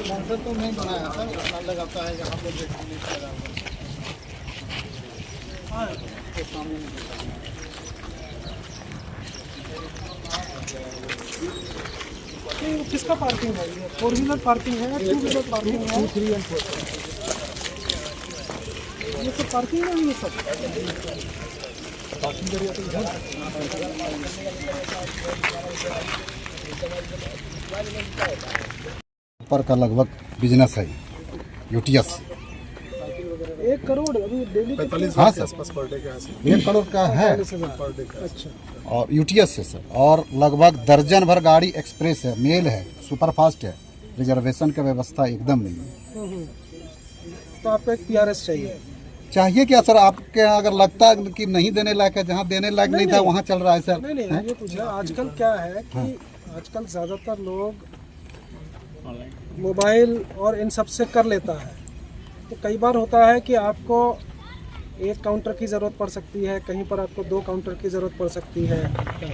Counter तो नहीं बनाया था, ताला लगाता है यहाँ पे किसका पार्किंग है? ये 4 व्हीलर पार्किंग है या 2 व्हीलर पार्किंग है? 2, 3 और 4 ये सब पार्किंग है। ये सब पार्किंग एरिया तो इधर पर का लगभग बिजनेस है यूटीएस 1 करोड़ अभी डेली 45 हाँ सर आसपास पर डे का है। 1 करोड़ का है पर डे का। अच्छा, और यूटीएस है सर। और लगभग दर्जन भर गाड़ी एक्सप्रेस है, मेल है, सुपर फास्ट है। रिजर्वेशन का व्यवस्था एकदम नहीं है। तो आपको एक पीआरएस चाहिए क्या सर? आपके अगर लगता है कि नहीं देने लायक है, जहाँ देने लायक नहीं था वहाँ चल रहा है सर। नहीं ये पूछा आजकल क्या है कि आजकल ज़्यादातर लोग मोबाइल और इन सब से कर लेता है। तो कई बार होता है कि आपको 1 काउंटर की ज़रूरत पड़ सकती है, कहीं पर आपको 2 काउंटर की ज़रूरत पड़ सकती है।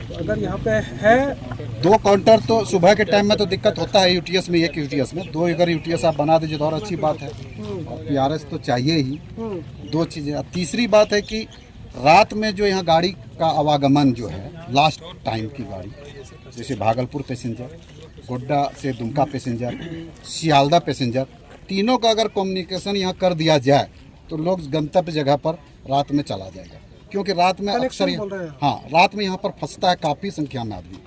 तो अगर यहाँ पे है 2 काउंटर तो सुबह के टाइम में तो दिक्कत होता है यूटीएस में, 1 यूटीएस में 2 अगर यूटीएस आप बना दीजिए तो और अच्छी बात है। और पीआरएस तो चाहिए ही। 2 चीज़ें। तीसरी बात है कि रात में जो यहाँ गाड़ी का आवागमन जो है, लास्ट टाइम की गाड़ी जैसे भागलपुर पैसेंजर, गोड्डा से दुमका पैसेंजर, सियालदा पैसेंजर, तीनों का अगर कम्युनिकेशन यहाँ कर दिया जाए तो लोग गंतव्य जगह पर रात में चला जाएगा। क्योंकि रात में अक्सर रात में यहाँ पर फंसता है काफ़ी संख्या में आदमी।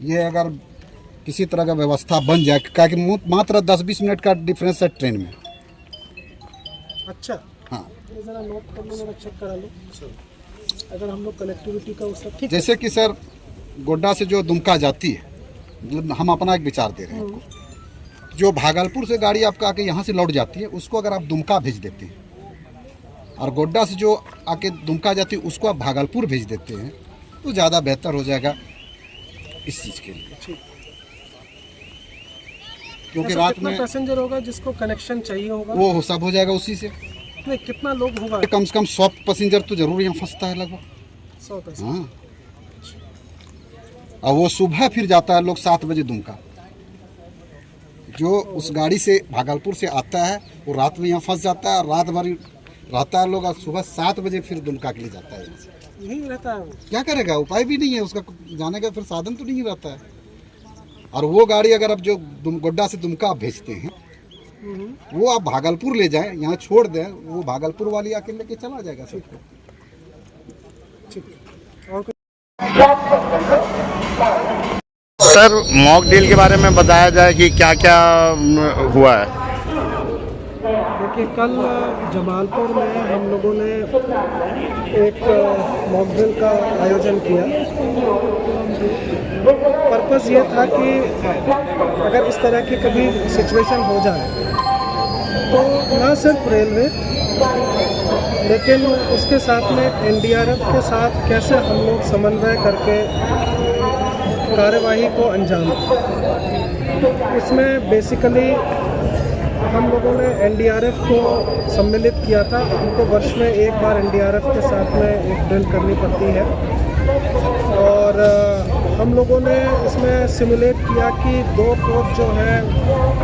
ये अगर किसी तरह का व्यवस्था बन जाए, क्योंकि मात्र 10-20 मिनट का डिफरेंस है ट्रेन में। अच्छा, हाँ, जरा नोट कर लो, जरा चेक करा लो अगर हम लोग कनेक्टिविटी का उसका ठीक। जैसे कि सर गोड्डा से जो दुमका जाती है, मतलब हम अपना एक विचार दे रहे हैं आपको, जो भागलपुर से गाड़ी आपका आके यहाँ से लौट जाती है उसको अगर आप दुमका भेज देते हैं, और गोड्डा से जो आके दुमका जाती है उसको आप भागलपुर भेज देते हैं तो ज़्यादा बेहतर हो जाएगा इस चीज़ के लिए। क्योंकि रात में पैसेंजर होगा जिसको कनेक्शन चाहिए होगा वो सब हो जाएगा उसी से। नहीं, कितना लोग होगा? कम से कम 100 पैसेंजर तो जरूर यहाँ फंसता है लगभग। 100 पैसेंजर। हाँ, और वो सुबह फिर जाता है लोग 7 बजे दुमका। जो उस गाड़ी से भागलपुर से आता है वो रात में यहाँ फंस जाता है, रात भर रहता है लोग, और सुबह 7 बजे फिर दुमका के लिए जाता है। यही रहता है वो। क्या करेगा? उपाय भी नहीं है उसका, जाने का फिर साधन तो नहीं रहता है। और वो गाड़ी अगर आप जो गोड्डा से दुमका आप भेजते हैं वो आप भागलपुर ले जाएं, यहाँ छोड़ दें, वो भागलपुर वाली आके लेके चला जाएगा सबको। सर मॉक ड्रिल के बारे में बताया जाए कि क्या क्या हुआ है। देखिए, कल जमालपुर में हम लोगों ने एक मॉक ड्रिल का आयोजन किया। पर्पस ये था कि अगर इस तरह की कभी सिचुएशन हो जाए तो ना सिर्फ रेलवे लेकिन उसके साथ में एनडीआरएफ के साथ कैसे हम लोग समन्वय करके कार्यवाही को अंजाम दें। इसमें बेसिकली हम लोगों ने एनडीआरएफ को सम्मिलित किया था। हमको वर्ष में 1 बार एनडीआरएफ के साथ में एक ड्रिल करनी पड़ती है, और हम लोगों ने इसमें सिमुलेट किया कि 2 कोच जो हैं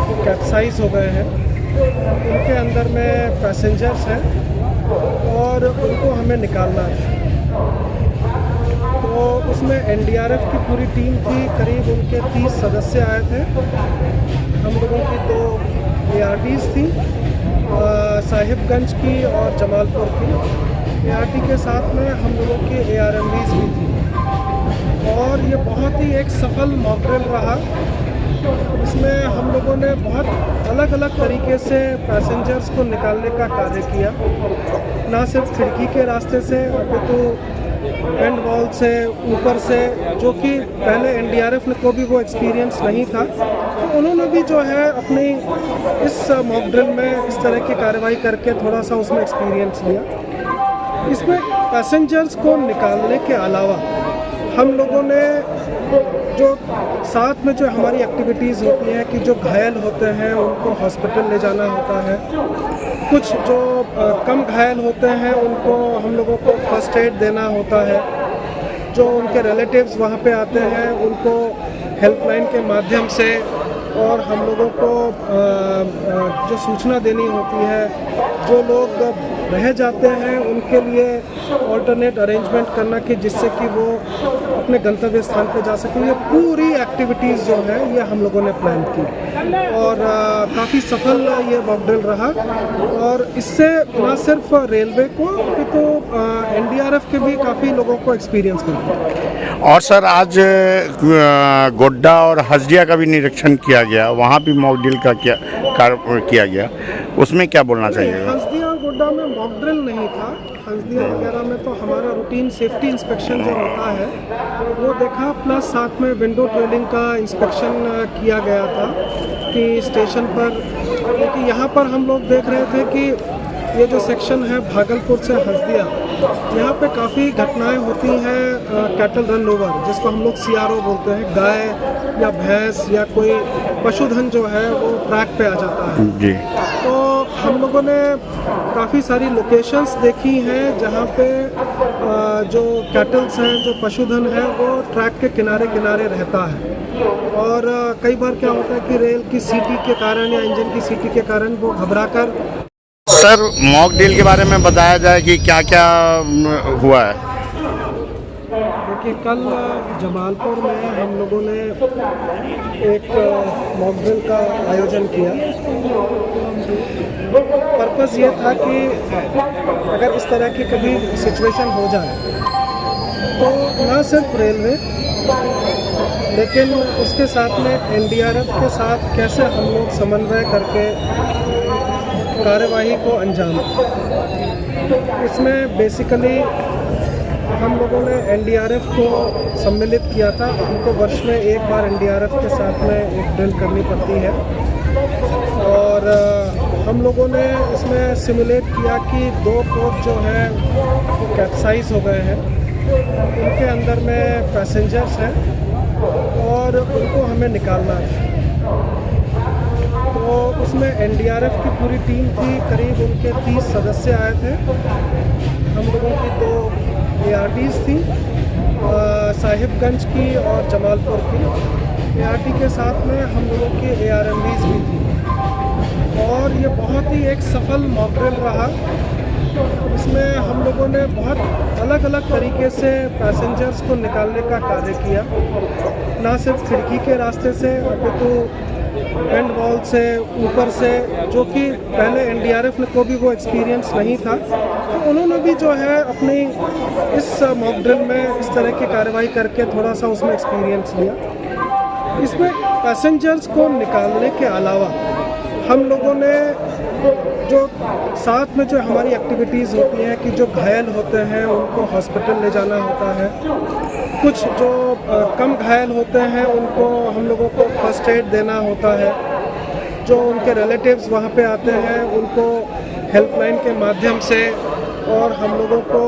वो कैप्साइज हो गए हैं, उनके अंदर में पैसेंजर्स हैं और उनको हमें निकालना है। तो उसमें एनडीआरएफ की पूरी टीम थी, करीब उनके 30 सदस्य आए थे। हम लोगों की 2 ARTs थी, साहिबगंज की और जमालपुर की। ART के साथ में हम लोगों की ARMVs भी थी, और ये बहुत ही एक सफल मॉक ड्रिल रहा। इसमें हम लोगों ने बहुत अलग अलग तरीके से पैसेंजर्स को निकालने का कार्य किया, ना सिर्फ खिड़की के रास्ते से अपितु एंड वॉल से, ऊपर से, जो कि पहले एनडीआरएफ को भी वो एक्सपीरियंस नहीं था। तो उन्होंने भी जो है अपनी इस मॉक ड्रिल में इस तरह की कार्रवाई करके थोड़ा सा उसमें एक्सपीरियंस लिया। इसमें पैसेंजर्स को निकालने के अलावा हम लोगों ने जो साथ में जो हमारी एक्टिविटीज़ होती हैं कि जो घायल होते हैं उनको हॉस्पिटल ले जाना होता है, कुछ जो कम घायल होते हैं उनको हम लोगों को फर्स्ट एड देना होता है, जो उनके रिलेटिव्स वहाँ पे आते हैं उनको हेल्पलाइन के माध्यम से और हम लोगों को जो सूचना देनी होती है, जो लोग रह जाते हैं उनके लिए ऑल्टरनेट अरेंजमेंट करना कि जिससे कि वो अपने गंतव्य स्थान पे जा सकें। ये पूरी एक्टिविटीज़ जो है ये हम लोगों ने प्लान की और काफ़ी सफल ये मॉक ड्रिल रहा और इससे न सिर्फ रेलवे को तो एनडीआरएफ के भी काफ़ी लोगों को एक्सपीरियंस मिला। और सर आज गोड्डा और हल्दिया का भी निरीक्षण किया गया, वहाँ भी मॉक ड्रिल का क्या कार्य किया गया, उसमें क्या बोलना चाहिए? हल्दिया और गोड्डा में मॉक ड्रिल नहीं था। हल्दिया वगैरह में तो हमारा रूटीन सेफ्टी इंस्पेक्शन जो होता है वो देखा, प्लस साथ में विंडो ड्रिलिंग का इंस्पेक्शन किया गया था कि स्टेशन पर, क्योंकि यहाँ पर हम लोग देख रहे थे कि ये जो सेक्शन है भागलपुर से हल्दिया, यहाँ पे काफ़ी घटनाएं होती हैं कैटल रन ओवर, जिसको हम लोग सीआरओ बोलते हैं। गाय या भैंस या कोई पशुधन जो है वो ट्रैक पे आ जाता है जी। तो हम लोगों ने काफ़ी सारी लोकेशंस देखी हैं जहाँ पे जो कैटल्स हैं, जो पशुधन है वो ट्रैक के किनारे किनारे रहता है और कई बार क्या होता है कि रेल की सीटी के कारण या इंजन की सीटी के कारण वो घबरा कर। सर मॉक ड्रिल के बारे में बताया जाए कि क्या क्या हुआ है? देखिए, कल जमालपुर में हम लोगों ने एक मॉक ड्रिल का आयोजन किया। पर्पस ये था कि अगर इस तरह की कभी सिचुएशन हो जाए तो न सिर्फ रेलवे लेकिन उसके साथ में एनडीआरएफ के साथ कैसे हम लोग समन्वय करके कार्यवाही को अंजाम दें। इसमें बेसिकली हम लोगों ने एनडीआरएफ को सम्मिलित किया था। हमको वर्ष में एक बार एनडीआरएफ के साथ में एक ड्रिल करनी पड़ती है और हम लोगों ने इसमें सिमुलेट किया कि 2 कोच जो हैं वो कैप्साइज हो गए हैं, उनके अंदर में पैसेंजर्स हैं और उनको हमें निकालना है। तो उसमें एनडीआरएफ की पूरी टीम थी, करीब उनके 30 सदस्य आए थे। हम लोगों की 2 ARTs थी, साहिबगंज की और जमालपुर की। ART के साथ में हम लोगों की ARMVs भी थी और ये बहुत ही एक सफल मॉक ड्रिल रहा। इसमें हम लोगों ने बहुत अलग अलग तरीके से पैसेंजर्स को निकालने का कार्य किया, ना सिर्फ खिड़की के रास्ते से अपितु एंड वॉल से, ऊपर से, जो कि पहले एनडीआरएफ को भी वो एक्सपीरियंस नहीं था। तो उन्होंने भी जो है अपनी इस मॉक ड्रिल में इस तरह की कार्रवाई करके थोड़ा सा उसमें एक्सपीरियंस लिया। इसमें पैसेंजर्स को निकालने के अलावा हम लोगों ने जो साथ में जो हमारी एक्टिविटीज़ होती हैं कि जो घायल होते हैं उनको हॉस्पिटल ले जाना होता है, कुछ जो कम घायल होते हैं उनको हम लोगों को फर्स्ट एड देना होता है, जो उनके रिलेटिव्स वहाँ पे आते हैं उनको हेल्पलाइन के माध्यम से और हम लोगों को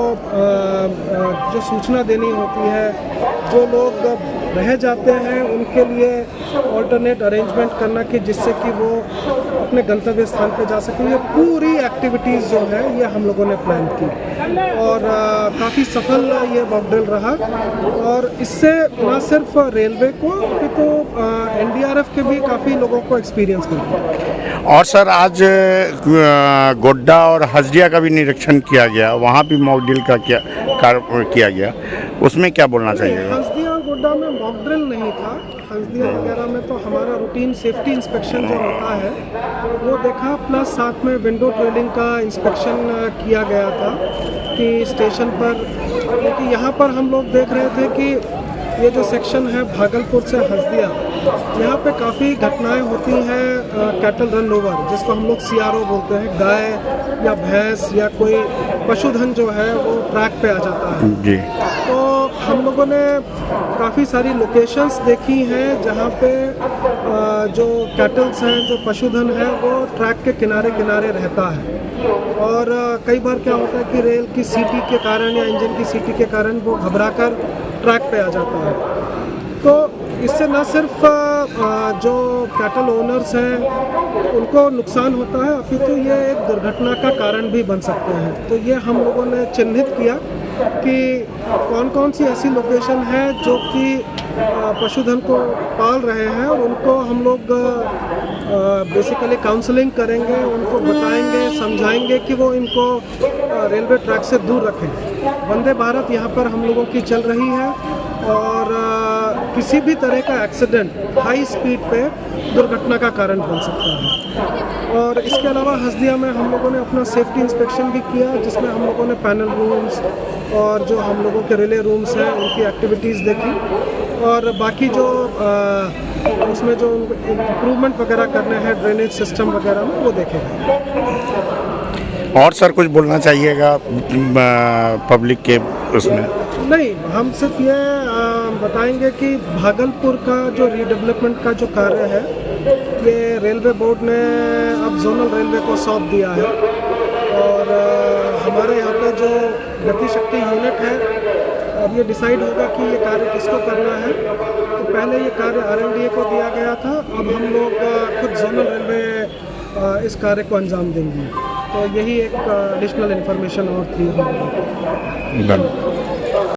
जो सूचना देनी होती है, जो लोग रह जाते हैं उनके लिए ऑल्टरनेट अरेंजमेंट करना कि जिससे कि वो अपने गंतव्य स्थान पे जा सकें। ये पूरी एक्टिविटीज़ जो है ये हम लोगों ने प्लान की और काफ़ी सफल ये मॉक ड्रिल रहा और इससे न सिर्फ रेलवे को तो एनडीआरएफ के भी काफ़ी लोगों को एक्सपीरियंस मिला। और सर आज गोड्डा और हल्दिया का भी निरीक्षण किया गया, वहाँ भी मॉक ड्रिल का क्या कार्य किया गया, उसमें क्या बोलना चाहिए? हल्दिया और गोड्डा में मॉक ड्रिल नहीं था। हल्दिया वगैरह में तो हमारा रूटीन सेफ्टी इंस्पेक्शन जो होता है वो देखा, प्लस साथ में विंडो ड्रिलिंग का इंस्पेक्शन किया गया था कि स्टेशन पर, क्योंकि यहाँ पर हम लोग देख रहे थे कि ये जो सेक्शन है भागलपुर से हल्दिया, यहाँ पे काफ़ी घटनाएं होती हैं कैटल रन ओवर, जिसको हम लोग सीआरओ बोलते हैं। गाय या भैंस या कोई पशुधन जो है वो ट्रैक पे आ जाता है जी। तो हम लोगों ने काफ़ी सारी लोकेशंस देखी हैं जहाँ पे जो कैटल्स हैं, जो पशुधन है वो ट्रैक के किनारे किनारे रहता है और कई बार क्या होता है कि रेल की सीटी के कारण या इंजन की सीटी के कारण वो घबरा कर ट्रैक पे आ जाता है। तो इससे न सिर्फ जो कैटल ओनर्स हैं उनको नुकसान होता है, अपितु ये एक दुर्घटना का कारण भी बन सकते हैं। तो ये हम लोगों ने चिन्हित किया कि कौन कौन सी ऐसी लोकेशन है जो कि पशुधन को पाल रहे हैं, और उनको हम लोग बेसिकली काउंसलिंग करेंगे, उनको बताएंगे, समझाएंगे कि वो इनको रेलवे ट्रैक से दूर रखें। वंदे भारत यहाँ पर हम लोगों की चल रही है, और किसी भी तरह का एक्सीडेंट हाई स्पीड पे दुर्घटना का कारण बन सकता है। और इसके अलावा हल्दिया में हम लोगों ने अपना सेफ्टी इंस्पेक्शन भी किया, जिसमें हम लोगों ने पैनल रूम्स और जो हम लोगों के रिले रूम्स हैं उनकी एक्टिविटीज़ देखी, और बाकी जो उसमें जो इम्प्रूवमेंट वगैरह करने हैं ड्रेनेज सिस्टम वगैरह में, वो देखे गए। और सर कुछ बोलना चाहिएगा पब्लिक के उसमें? नहीं, हम सिर्फ ये बताएंगे कि भागलपुर का जो रीडेवलपमेंट का जो कार्य है, ये रेलवे बोर्ड ने अब जोनल रेलवे को सौंप दिया है, और हमारे यहाँ पे जो गति शक्ति यूनिट है, अब ये डिसाइड होगा कि ये कार्य किसको करना है। तो पहले ये कार्य RMDA को दिया गया था, अब हम लोग खुद जोनल रेलवे इस कार्य को अंजाम देंगे। तो यही एक एडिशनल इन्फॉर्मेशन और थी हम लोगों को। धन्यवाद।